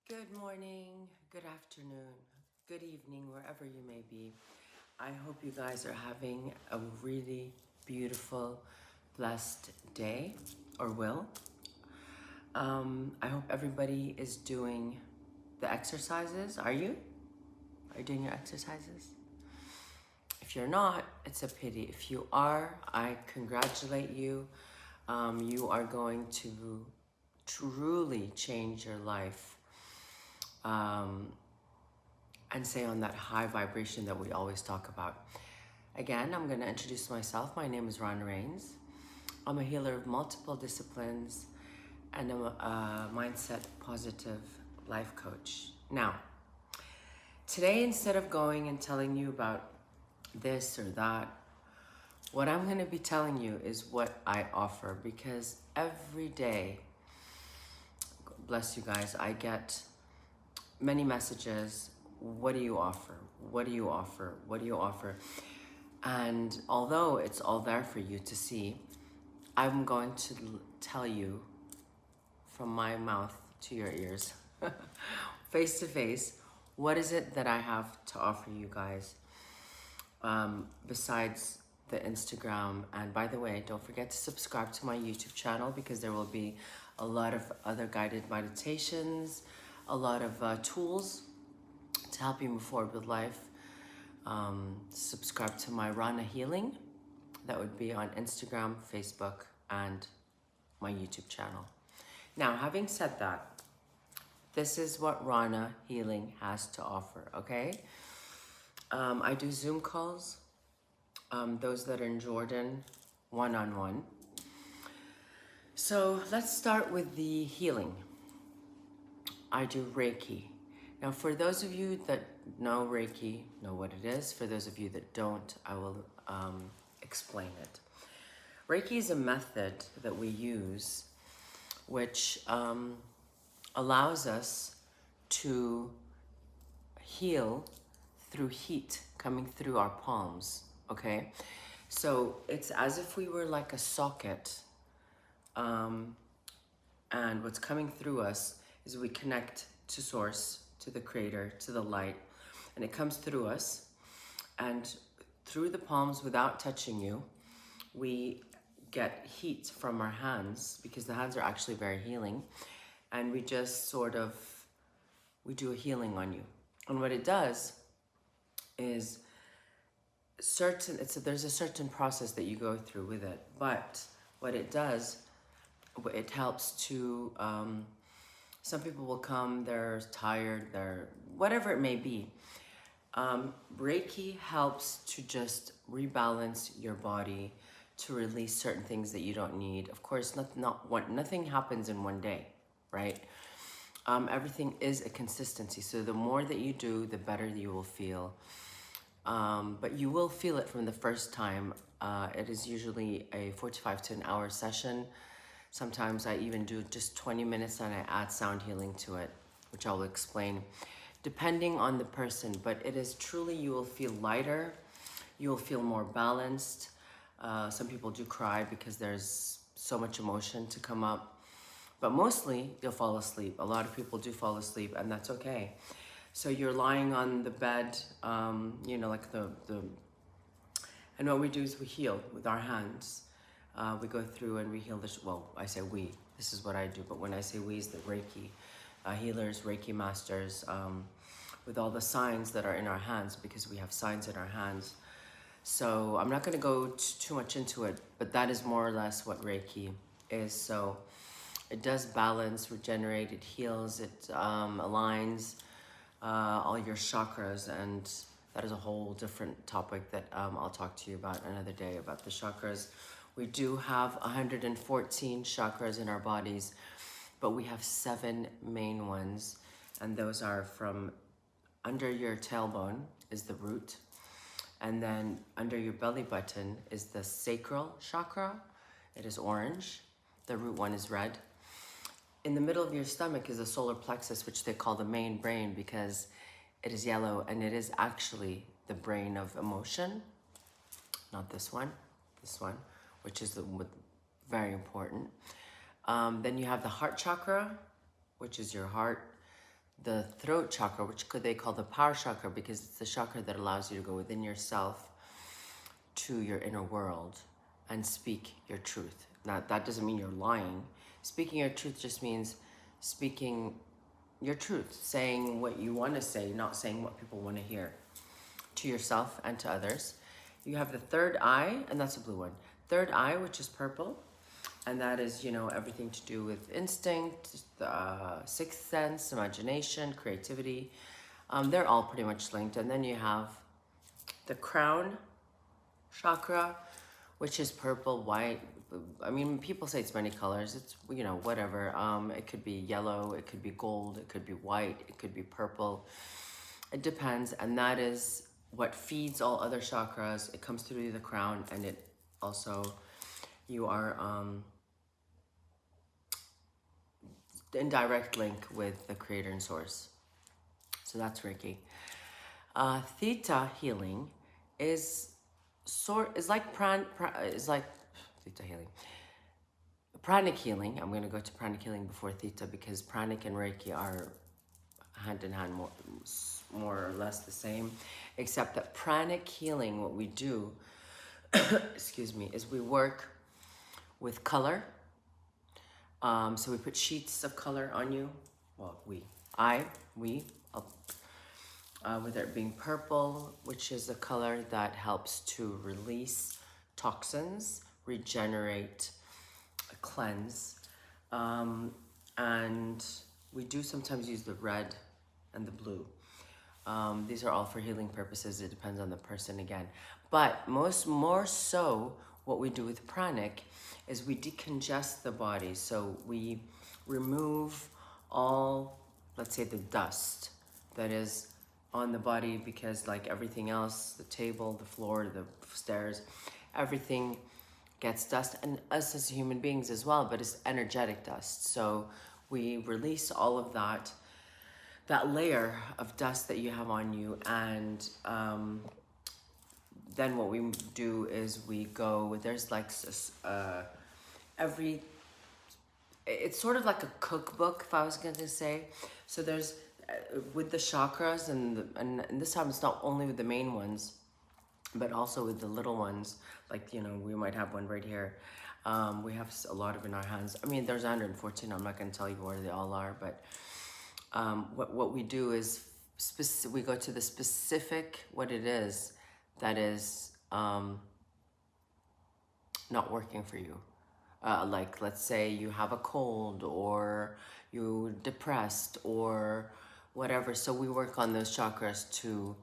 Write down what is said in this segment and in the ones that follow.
Good morning, good afternoon, good evening, wherever you may be. I hope you guys are having a really beautiful, blessed day, or will. I hope everybody is doing the exercises. Are you? Are you doing your exercises? If you're not, it's a pity. If you are, I congratulate you. You are going to truly change your life. And stay on that high vibration that we always talk about. Again, I'm going to introduce myself. My name is Rana. I'm a healer of multiple disciplines and I'm a mindset positive life coach. Now, today, instead of going and telling you about this or that, what I'm going to be telling you is what I offer, because every day, bless you guys, I get many messages. What do you offer? What do you offer? What do you offer? And although it's all there for you to see, I'm going to tell you from my mouth to your ears, face to face, what is it that I have to offer you guys, besides the Instagram. And by the way, don't forget to subscribe to my YouTube channel, because there will be a lot of other guided meditations, a lot of tools to help you move forward with life. Subscribe to my Rana Healing. That would be on Instagram, Facebook, and my YouTube channel. Now, having said that, this is what Rana Healing has to offer, okay? I do Zoom calls, those that are in Jordan, one-on-one. So let's start with the healing. I do Reiki. Now, for those of you that know Reiki, know what it is. For those of you that don't, I will explain it. Reiki is a method that we use which allows us to heal through heat coming through our palms, okay? So it's as if we were like a socket, and what's coming through us is we connect to source, to the creator, to the light, and it comes through us, and through the palms, without touching you, we get heat from our hands, because the hands are actually very healing, and we just we do a healing on you. And what it does is there's a certain process that you go through with it, but what it does, it helps to, some people will come, they're tired, they're whatever it may be. Reiki helps to just rebalance your body, to release certain things that you don't need. Of course, nothing happens in one day, right? Everything is a consistency. So the more that you do, the better you will feel. But you will feel it from the first time. It is usually a 45 to an hour session. Sometimes I even do just 20 minutes and I add sound healing to it, which I will explain, depending on the person. But it is truly, you will feel lighter, you will feel more balanced. Some people do cry because there's so much emotion to come up, but mostly you'll fall asleep. A lot of people do fall asleep, and that's okay. So you're lying on the bed, like and what we do is we heal with our hands. We go through and we heal well, I say we, this is what I do, but when I say we, is the Reiki healers, Reiki masters, with all the signs that are in our hands, because we have signs in our hands. So I'm not going to go too much into it, but that is more or less what Reiki is. So it does balance, regenerate, it heals, it aligns all your chakras, and that is a whole different topic that I'll talk to you about another day, about the chakras. We do have 114 chakras in our bodies, but we have 7 main ones, and those are from under your tailbone is the root, and then under your belly button is the sacral chakra. It is orange. The root one is red. In the middle of your stomach is the solar plexus, which they call the main brain, because it is yellow, and it is actually the brain of emotion. Not this one, which is very important. Then you have the heart chakra, which is your heart. the throat chakra, which they call the power chakra, because it's the chakra that allows you to go within yourself to your inner world and speak your truth. Now, that doesn't mean you're lying. Speaking your truth just means speaking your truth, saying what you want to say, not saying what people want to hear, to yourself and to others. You have the third eye, and that's a blue one. Third eye, which is purple, and that is, you know, everything to do with instinct, sixth sense, imagination, creativity. They're all pretty much linked. And then you have the crown chakra, which is purple, white. I mean, people say it's many colors. It's, you know, whatever. It could be yellow, it could be gold, it could be white, it could be purple. It depends. And that is what feeds all other chakras. It comes through the crown, and it also, you are in direct link with the creator and source. So that's Reiki. Theta healing is like Theta healing. Pranic healing. I'm going to go to pranic healing before Theta, because pranic and Reiki are hand in hand, more or less the same, except that pranic healing, what we do, excuse me, is we work with color. So we put sheets of color on you. Well, whether it being purple, which is a color that helps to release toxins, regenerate, cleanse. And we do sometimes use the red and the blue. These are all for healing purposes. It depends on the person again. But more so, what we do with pranic is we decongest the body. So we remove all, let's say, the dust that is on the body, because like everything else, the table, the floor, the stairs, everything gets dust, and us as human beings as well, but it's energetic dust. So we release all of that layer of dust that you have on you, and then what we do is we go, there's like it's sort of like a cookbook, if I was going to say. So there's with the chakras, and this time it's not only with the main ones, but also with the little ones. Like, you know, we might have one right here. We have a lot of in our hands. I mean, there's 114. I'm not going to tell you where they all are, but what we do is we go to the specific, what it is that is not working for you. Like, let's say you have a cold, or you're depressed, or whatever. So we work on those chakras to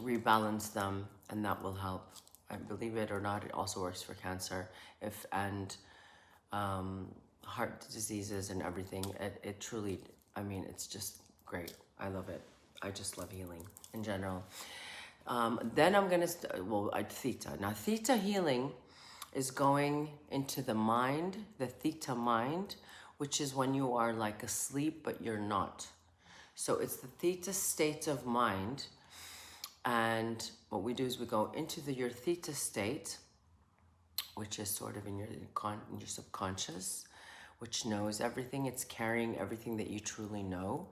rebalance them, and that will help. I believe it or not, it also works for cancer, and heart diseases and everything. It truly, I mean, it's just great. I love it. I just love healing in general. Then I'm gonna Theta. Now, Theta healing is going into the mind, the Theta mind, which is when you are like asleep, but you're not. So it's the Theta state of mind. And what we do is we go into your Theta state, which is sort of in your subconscious, which knows everything. It's carrying everything that you truly know.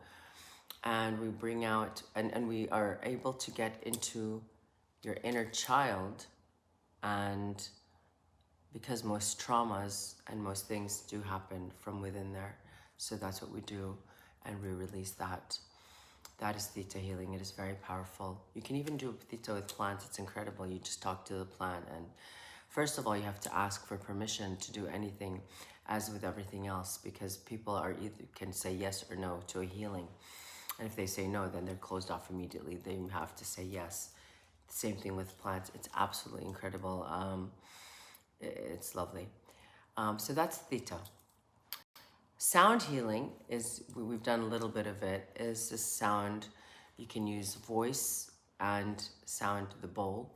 And we bring out, and we are able to get into your inner child. And because most traumas and most things do happen from within there. So that's what we do, and we release that. That is Theta healing. It is very powerful. You can even do Theta with plants. It's incredible. You just talk to the plant, and first of all, you have to ask for permission to do anything, as with everything else, because people can say yes or no to a healing. And if they say no, then they're closed off immediately. They have to say yes. Same thing with plants. It's absolutely incredible. It's lovely. So that's Theta. Sound healing is, we've done a little bit of it, is this sound. You can use voice and sound the bowl.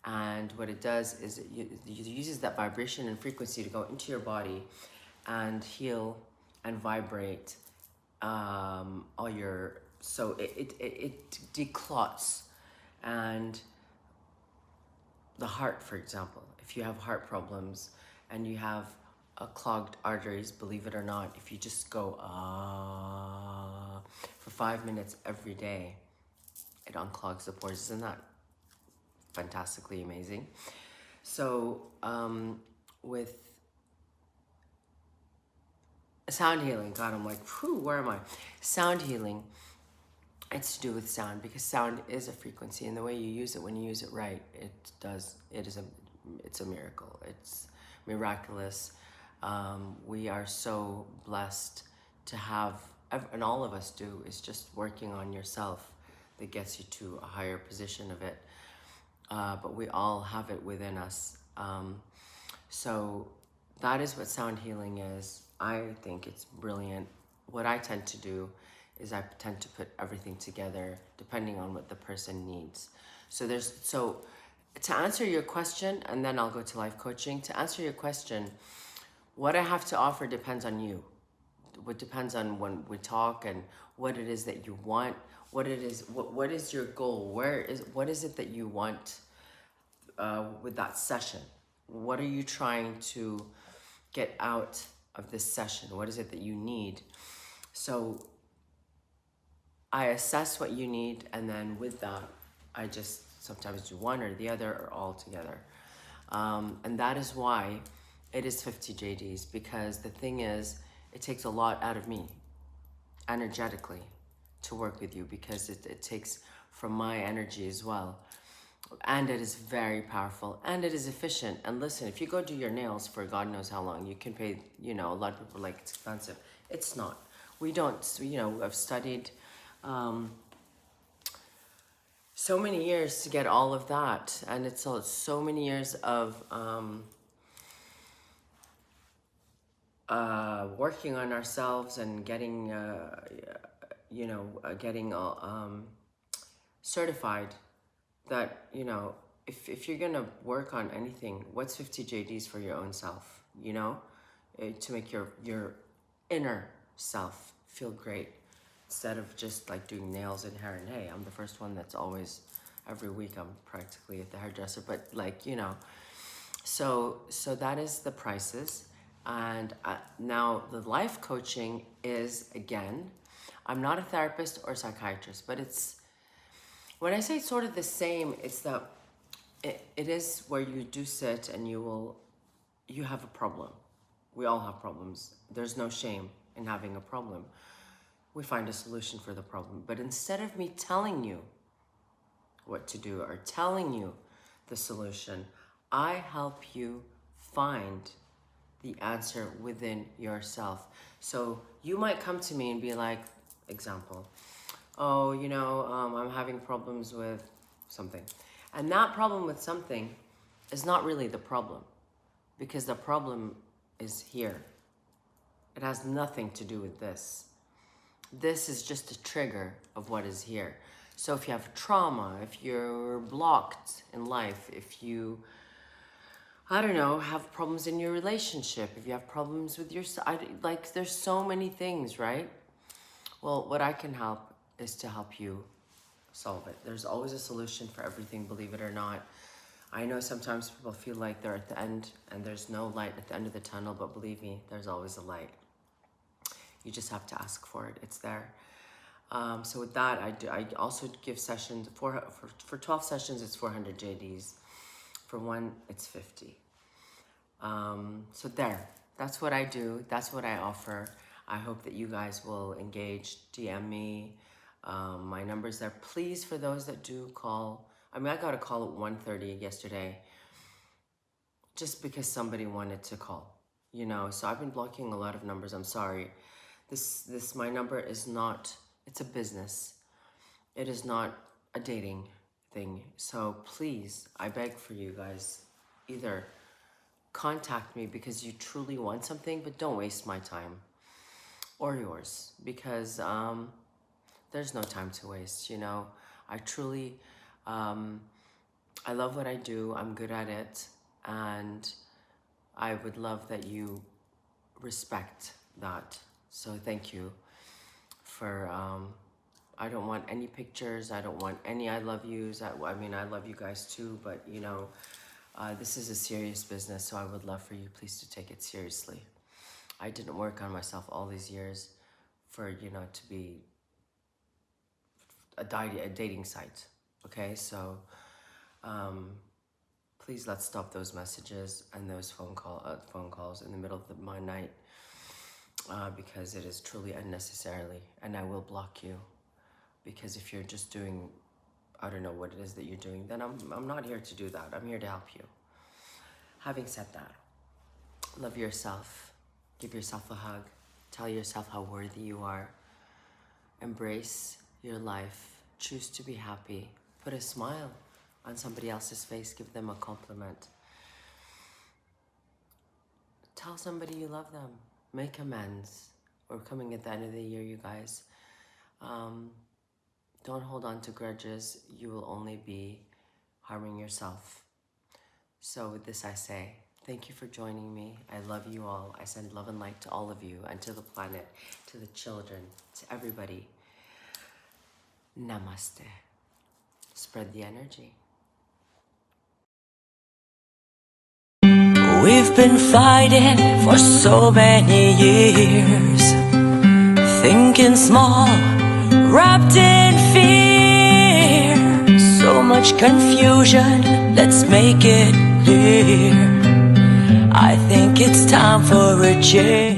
And what it does is it uses that vibration and frequency to go into your body and heal and vibrate all your, so it declots. And the heart, for example, if you have heart problems and you have clogged arteries, believe it or not, if you just go for 5 minutes every day, it unclogs the pores. Isn't that fantastically amazing? So with sound healing, God, I'm like, whew, where am I? Sound healing, it's to do with sound, because sound is a frequency, and the way you use it, when you use it right, it's a miracle. It's miraculous. We are so blessed to have, and all of us do, is just working on yourself that gets you to a higher position of it. But we all have it within us. So that is what sound healing is. I think it's brilliant. What I tend to do is I tend to put everything together depending on what the person needs. So to answer your question, and then I'll go to life coaching. To answer your question, what I have to offer depends on you. What depends on when we talk and what it is that you want, what is your goal, what is it that you want with that session? What are you trying to get out of this session? What is it that you need? So I assess what you need, and then with that, I just sometimes do one or the other or all together. And that is why it is 50 JDs, because the thing is, it takes a lot out of me energetically to work with you, because it takes from my energy as well. And it is very powerful, and it is efficient. And listen, if you go do your nails for God knows how long, you can pay, a lot of people are like, it's expensive. It's not. We don't, I've studied so many years to get all of that. And it's so many years of working on ourselves and getting, getting certified that, if you're gonna work on anything, what's 50 JDs for your own self, to make your inner self feel great, instead of just like doing nails and hair. And hey, I'm the first one that's always, every week I'm practically at the hairdresser, but like, so that is the prices. And now the life coaching is, again, I'm not a therapist or psychiatrist, but when I say sort of the same, it's that it is where you do sit and you have a problem. We all have problems. There's no shame in having a problem. We find a solution for the problem. But instead of me telling you what to do or telling you the solution, I help you find the answer within yourself. So you might come to me and be like, example, oh, I'm having problems with something. And that problem with something is not really the problem, because the problem is here. It has nothing to do with this. This is just a trigger of what is here. So if you have trauma, if you're blocked in life, if you, I don't know, have problems in your relationship, if you have problems with your, like there's so many things, right? Well, what I can help is to help you solve it. There's always a solution for everything, believe it or not. I know sometimes people feel like they're at the end and there's no light at the end of the tunnel, but believe me, there's always a light. You just have to ask for it. It's there. So with that, I also give sessions for 12 sessions. It's 400 JDs. For one, it's 50. So there. That's what I do. That's what I offer. I hope that you guys will engage. DM me. My number's there. Please, for those that do call. I mean, I got a call at 1:30 yesterday, just because somebody wanted to call. So I've been blocking a lot of numbers. I'm sorry. My number is not, it's a business. It is not a dating thing. So please, I beg for you guys, either contact me because you truly want something, but don't waste my time or yours, because there's no time to waste. I truly, I love what I do. I'm good at it. And I would love that you respect that. So thank you for, I don't want any pictures. I don't want any I love yous. I mean, I love you guys too, but this is a serious business. So I would love for you please to take it seriously. I didn't work on myself all these years for, to be dating site. Okay, so please let's stop those messages and those phone calls in the middle of my night, because it is truly unnecessarily, and I will block you, because if you're just doing, I don't know what it is that you're doing, then I'm not here to do that. I'm here to help you. Having said that, love yourself, give yourself a hug, tell yourself how worthy you are, embrace your life, choose to be happy, put a smile on somebody else's face, give them a compliment. Tell somebody you love them, make amends. We're coming at the end of the year, you guys. Don't hold on to grudges. You will only be harming yourself. So with this I say, thank you for joining me. I love you all. I send love and light to all of you and to the planet, to the children, to everybody. Namaste. Spread the energy. We've been fighting for so many years, thinking small, wrapped in fear. So much confusion, let's make it clear. I think it's time for a change.